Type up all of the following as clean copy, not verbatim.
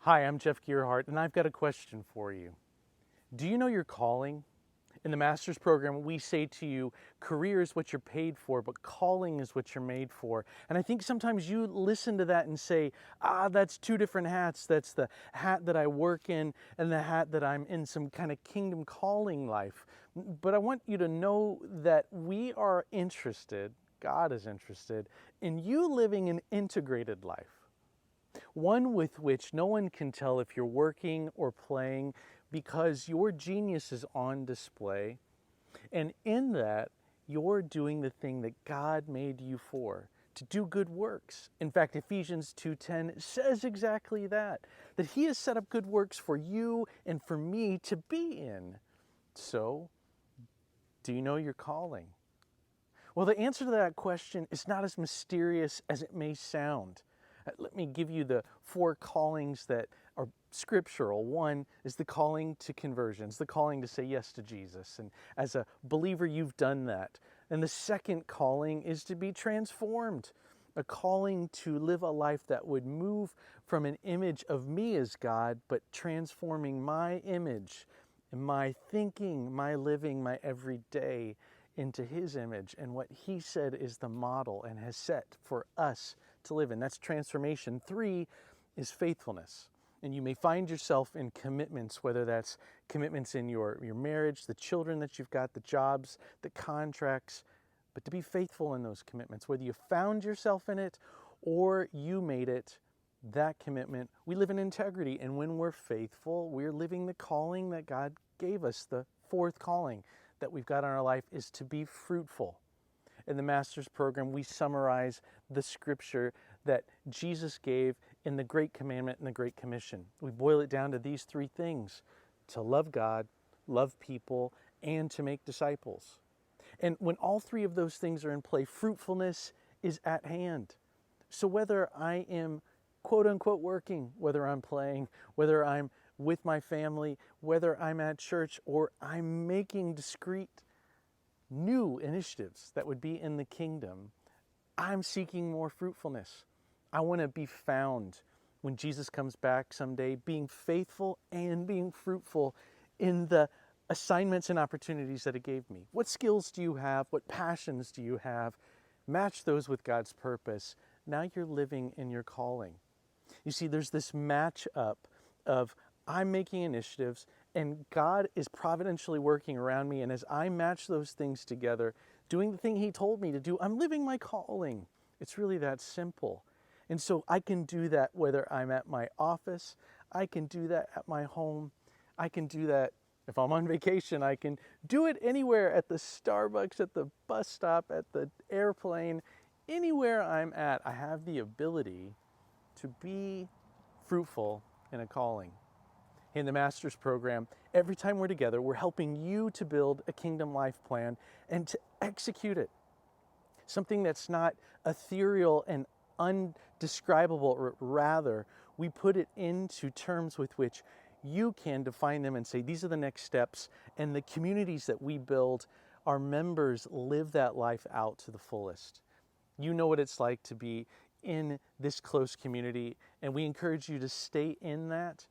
Hi, I'm Gerhardt, and I've got a question for you. Do you know your calling? In the master's program, we say to you, career is what you're paid for, but calling is what you're made for. And I think sometimes you listen to that and say, that's two different hats. That's the hat that I work in and the hat that I'm in some kind of kingdom calling life. But I want you to know that we are interested, God is interested, in you living an integrated life. One with which no one can tell if you're working or playing because your genius is on display. And in that, you're doing the thing that God made you for, to do good works. In fact, Ephesians 2:10 says exactly that He has set up good works for you and for me to be in. So, do you know your calling? Well, the answer to that question is not as mysterious as it may sound. Let me give you the four callings that are scriptural. One is the calling to conversions, the calling to say yes to Jesus. And as a believer, you've done that. And the second calling is to be transformed, a calling to live a life that would move from an image of me as God, but transforming my image, my thinking, my living, my everyday into His image and what He said is the model and has set for us to live in. That's transformation. 3 is faithfulness. And you may find yourself in commitments, whether that's commitments in your marriage, the children that you've got, the jobs, the contracts, but to be faithful in those commitments, whether you found yourself in it or you made it, that commitment, we live in integrity. And when we're faithful, we're living the calling that God gave us. The fourth calling that we've got in our life is to be fruitful. In the master's program, we summarize the scripture that Jesus gave in the Great Commandment and the Great Commission. We boil it down to these 3 things: to love God, love people, and to make disciples. And when all 3 of those things are in play, fruitfulness is at hand. So whether I am quote unquote working, whether I'm playing, whether I'm with my family, whether I'm at church, or I'm making discrete new initiatives that would be in the kingdom, I'm seeking more fruitfulness. I want to be found when Jesus comes back someday, being faithful and being fruitful in the assignments and opportunities that He gave me. What skills do you have? What passions do you have? Match those with God's purpose. Now you're living in your calling. You see, there's this match up of I'm making initiatives and God is providentially working around me. And as I match those things together, doing the thing He told me to do, I'm living my calling. It's really that simple. And so I can do that whether I'm at my office, I can do that at my home, I can do that if I'm on vacation, I can do it anywhere, at the Starbucks, at the bus stop, at the airplane, anywhere I'm at, I have the ability to be fruitful in a calling. In the master's program, every time we're together, we're helping you to build a kingdom life plan and to execute it. Something that's not ethereal and undescribable, rather, we put it into terms with which you can define them and say, these are the next steps. And the communities that we build, our members live that life out to the fullest. You know what it's like to be in this close community, and we encourage you to stay in that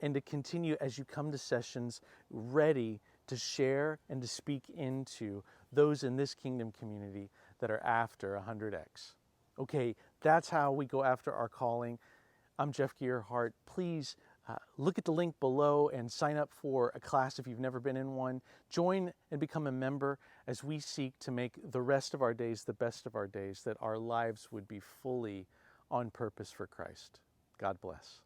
and to continue as you come to sessions ready to share and to speak into those in this kingdom community that are after 100X. Okay, that's how we go after our calling. I'm Gerhardt. Please look at the link below and sign up for a class if you've never been in one. Join and become a member as we seek to make the rest of our days the best of our days, that our lives would be fully on purpose for Christ. God bless.